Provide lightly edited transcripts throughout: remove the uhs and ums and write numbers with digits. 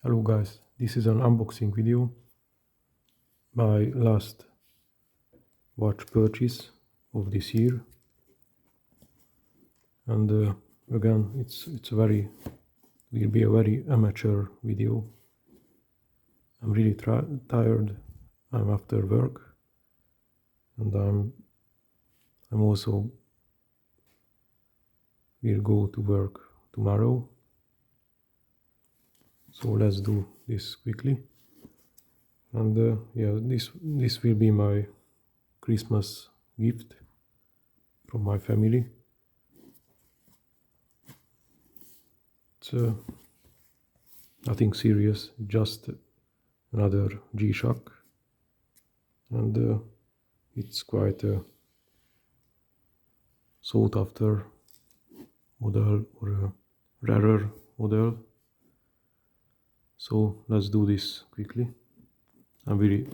Hello guys, this is an unboxing video. My last watch purchase of this year, and again it's will be a very amateur video. I'm really tired. I'm after work, and I'm also will go to work tomorrow. So let's do this quickly. And yeah, this will be my Christmas gift from my family. It's nothing serious, just another G-Shock, and it's quite a sought after model, or a rarer model. So let's do this quickly. I'm really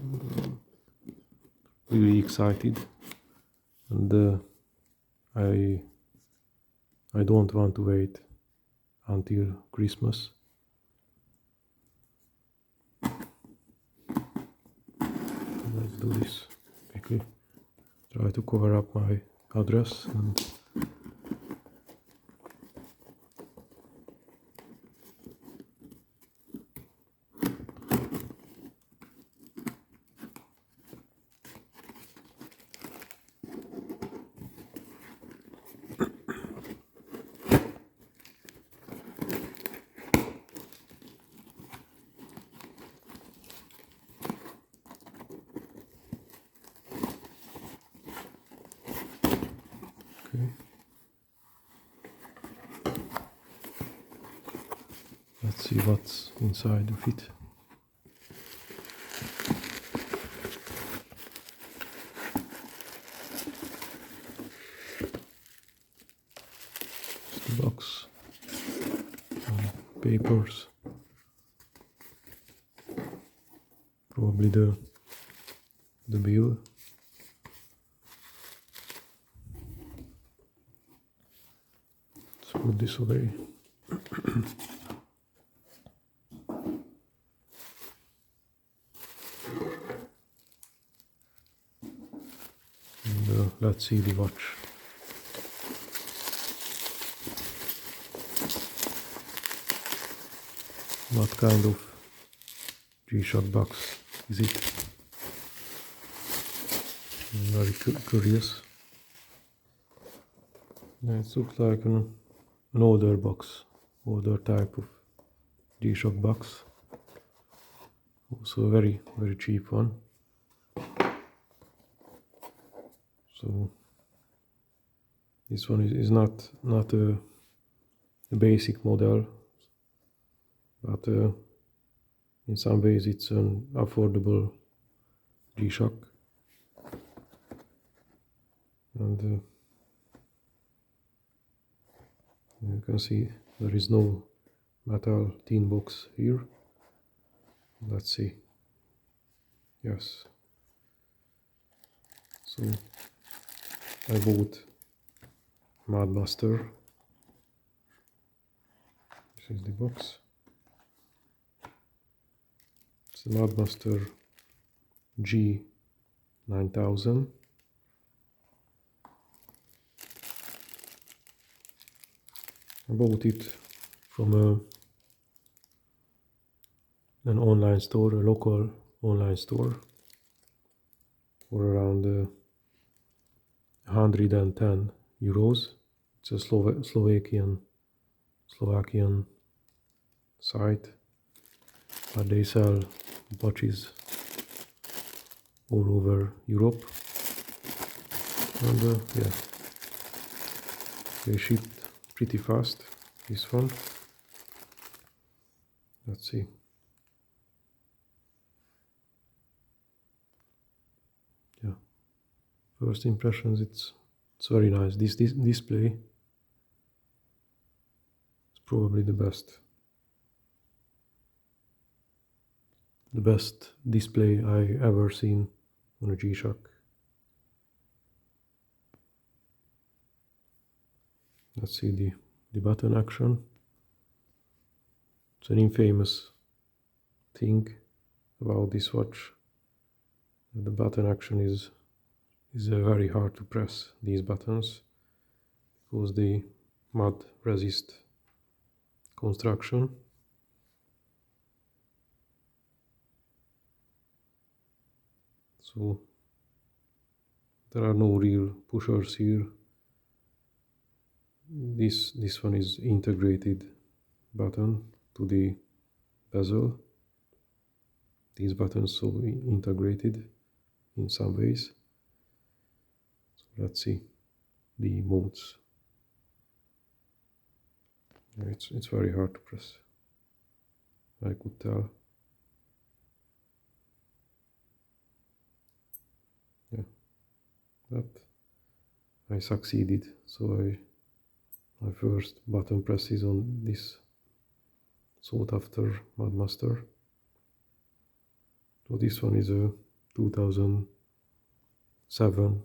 excited, and I don't want to wait until Christmas. Let's do this quickly. Try to cover up my address and okay. Let's see what's inside of it. It's the box, papers, probably the bill. Let's put this away. And let's see the watch. What kind of G-Shock box is it? I'm very curious. Yeah, it looks like an older box, older type of G-Shock box. Also a very cheap one. So this one is not a basic model, but in some ways it's an affordable G-Shock. And you can see there is no metal tin box here. Let's see. Yes. So I bought Mudmaster. This is the box. It's the Mudmaster G-9000. I bought it from an online store, a local online store, for around 110 euros. It's a Slovakian site, but they sell watches all over Europe, and yeah, they shipped pretty fast, this one. Let's see. Yeah, first impressions, it's very nice. This display is probably the best display I ever seen on a G-Shock. Let's see the button action. It's an infamous thing about this watch. The button action is very hard to press these buttons because the mud resist construction. So there are no real pushers here. This one is integrated button to the bezel. These buttons so integrated in some ways. So let's see the modes. It's very hard to press, I could tell. Yeah, but I succeeded. So my first button press is on this sought after Mudmaster. So this one is a 2007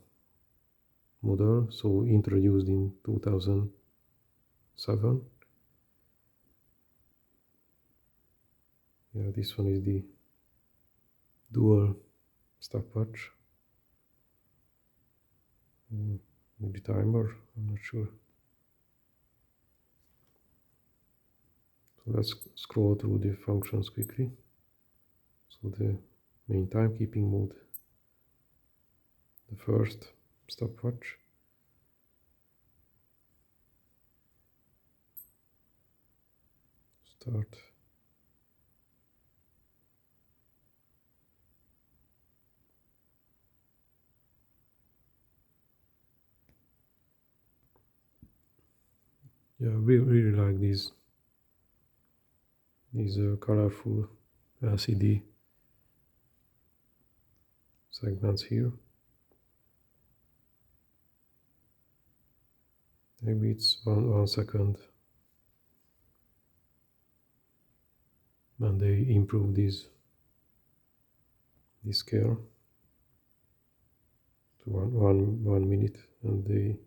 model, so introduced in 2007. Yeah, this one is the dual stopwatch with the timer, I'm not sure. So let's scroll through the functions quickly. So the main timekeeping mode, the first stopwatch, start, yeah, we really like these colorful LCD segments here. Maybe it's one second, and they improve this scale to one minute, and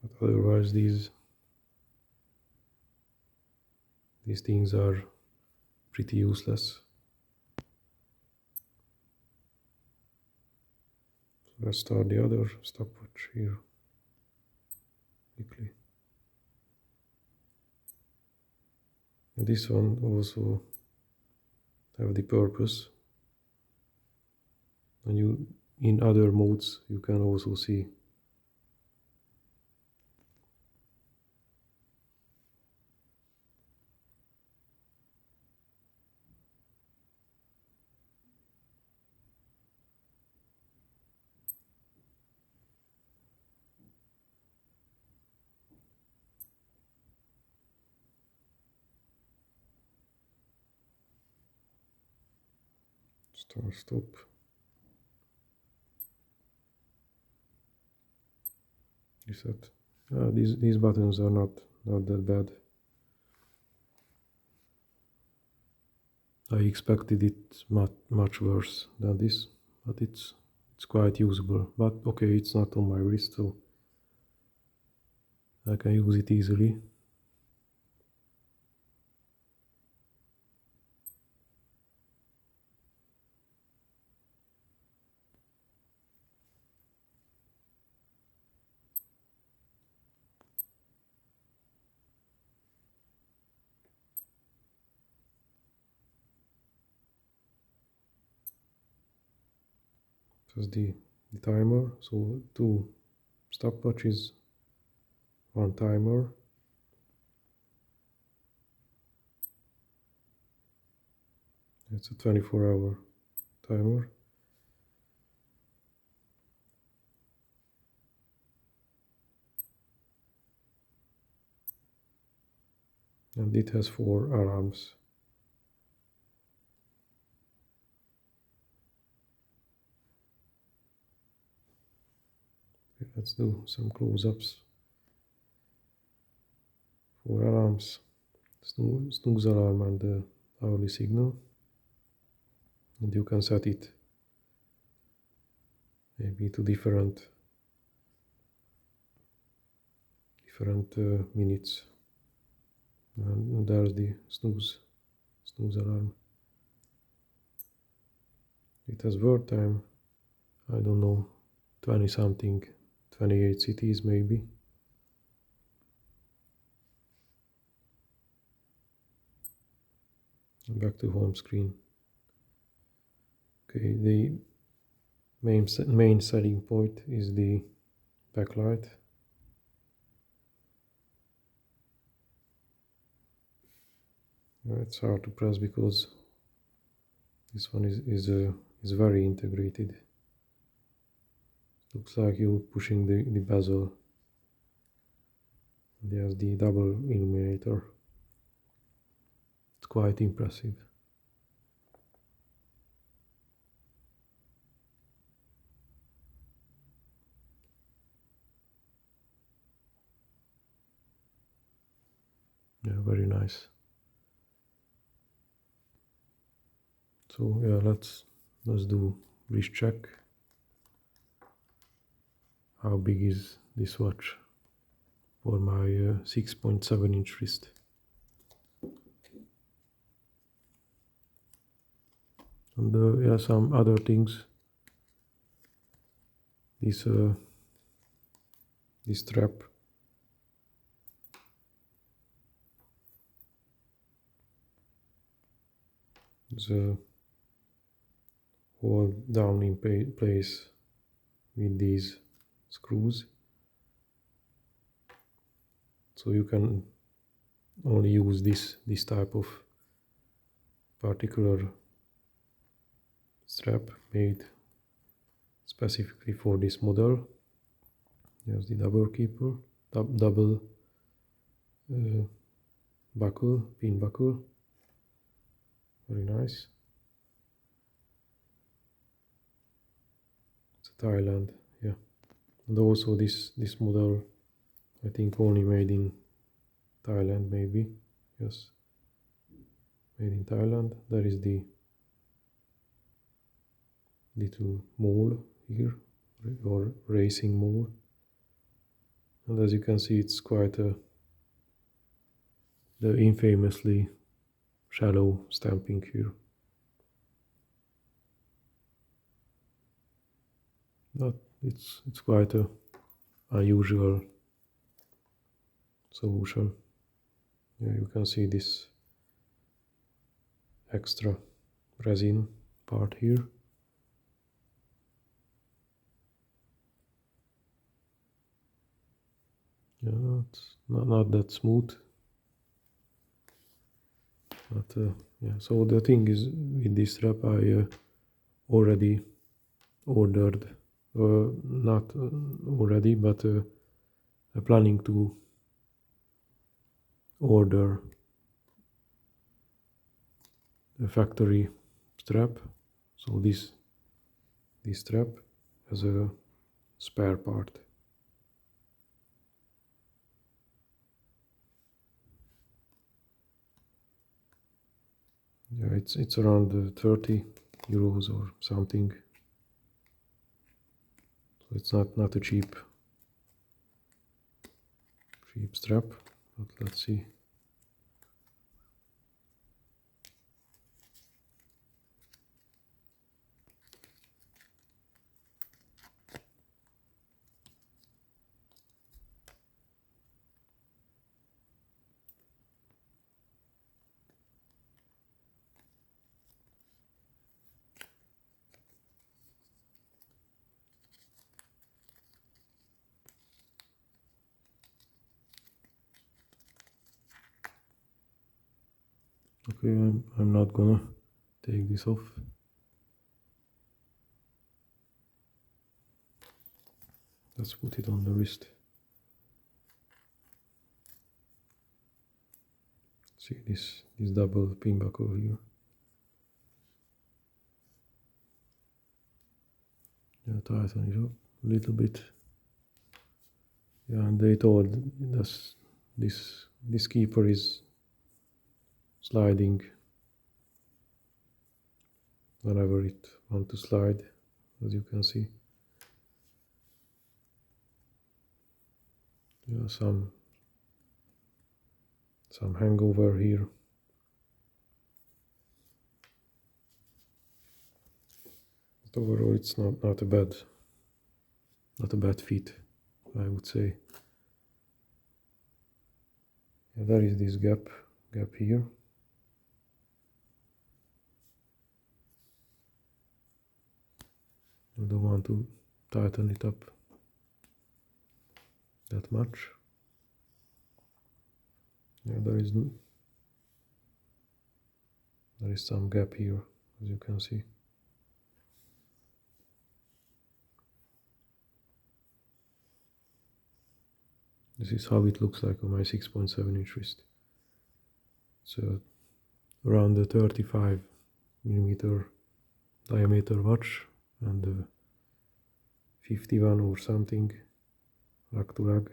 but otherwise these things are pretty useless. So let's start the other stopwatch here quickly. And this one also have the purpose, and in other modes you can also see start, stop. Reset. These buttons are not that bad. I expected it much worse than this, but it's quite usable. But okay, it's not on my wrist, so I can use it easily. Just the timer, so 2 stopwatches, 1 timer. It's a 24-hour timer. And it has 4 alarms. Okay, let's do some close-ups. 4 alarms, snooze alarm and the hourly signal. And you can set it maybe to different minutes. And there's the snooze alarm. It has word time, I don't know, 20 something, 28 cities maybe. Back to home screen. Okay, the main selling point is the backlight. It's hard to press because this one is very integrated. Looks like you're pushing the bezel. There's the double illuminator. It's quite impressive. Yeah, very nice. So yeah, let's do wrist check. How big is this watch for my 6.7-inch wrist? And yeah, some other things. This strap. Is hold down in place with these screws. So you can only use this type of particular strap made specifically for this model. There's the double keeper, double buckle, pin buckle. Very nice. It's Thailand, yeah. And also this model, I think only made in Thailand, maybe. Yes, made in Thailand. There is the little mole here, or racing mole. And as you can see, it's quite the infamously shallow stamping here. But it's quite a unusual solution. Yeah, you can see this extra resin part here. Yeah, it's not that smooth. But yeah, so the thing is, with this strap I already ordered, not already, but planning to order a factory strap. So this strap as a spare part. Yeah, it's around 30 euros or something. So it's not a cheap strap, but let's see. Okay, I'm not gonna take this off. Let's put it on the wrist. See this double pin buckle here. Yeah, tighten it up a little bit. Yeah, and they told us this keeper is sliding whenever it wants to slide, as you can see. Yeah, some some hangover here. But overall it's not a bad fit, I would say. Yeah, there is this gap here. I don't want to tighten it up that much. Yeah, there is some gap here, as you can see. This is how it looks like on my 6.7-inch wrist. So around the 35mm diameter watch and 51 or something lug to lug.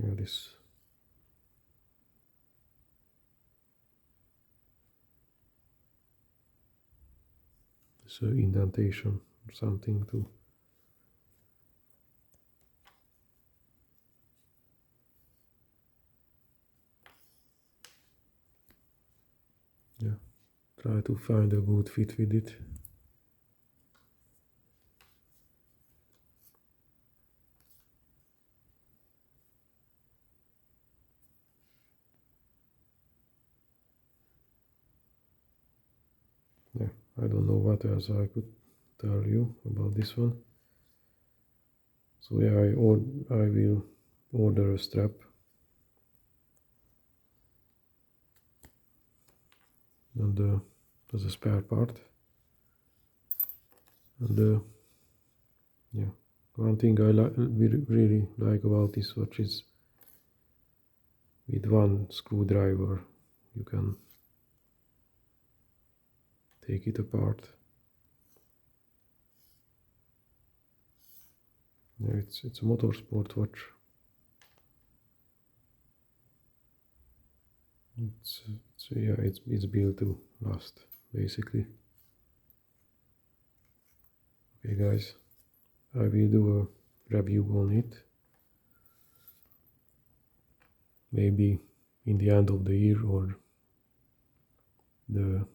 Yeah, this indentation or something too. Yeah, try to find a good fit with it. Yeah, I don't know what else I could tell you about this one. So yeah, I will order a strap. And as a spare part. And yeah, one thing I really like about this watch is with one screwdriver you can take it apart. Yeah, it's a motorsport watch. Yeah, it's built to last, basically. Okay, guys, I will do a review on it. Maybe in the end of the year or the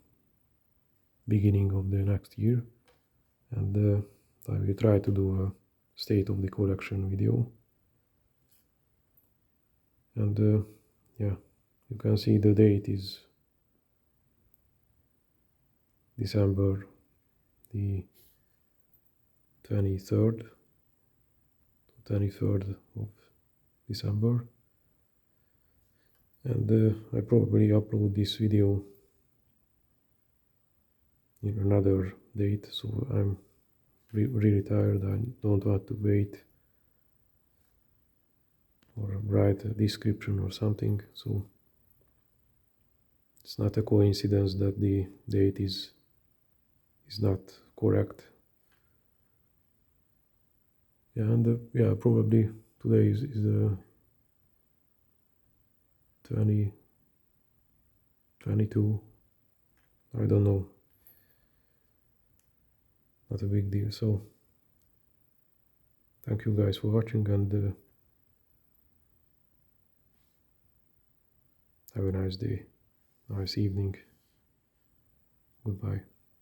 beginning of the next year, and I will try to do a state of the collection video. And yeah, you can see the date is December the 23rd of December, and I probably upload this video in another date, so I'm really tired. I don't want to wait or write a description or something, so it's not a coincidence that the date is not correct. Yeah, and yeah, probably today is the 22. I don't know. Not a big deal. So thank you guys for watching, and have a nice day, nice evening. Goodbye.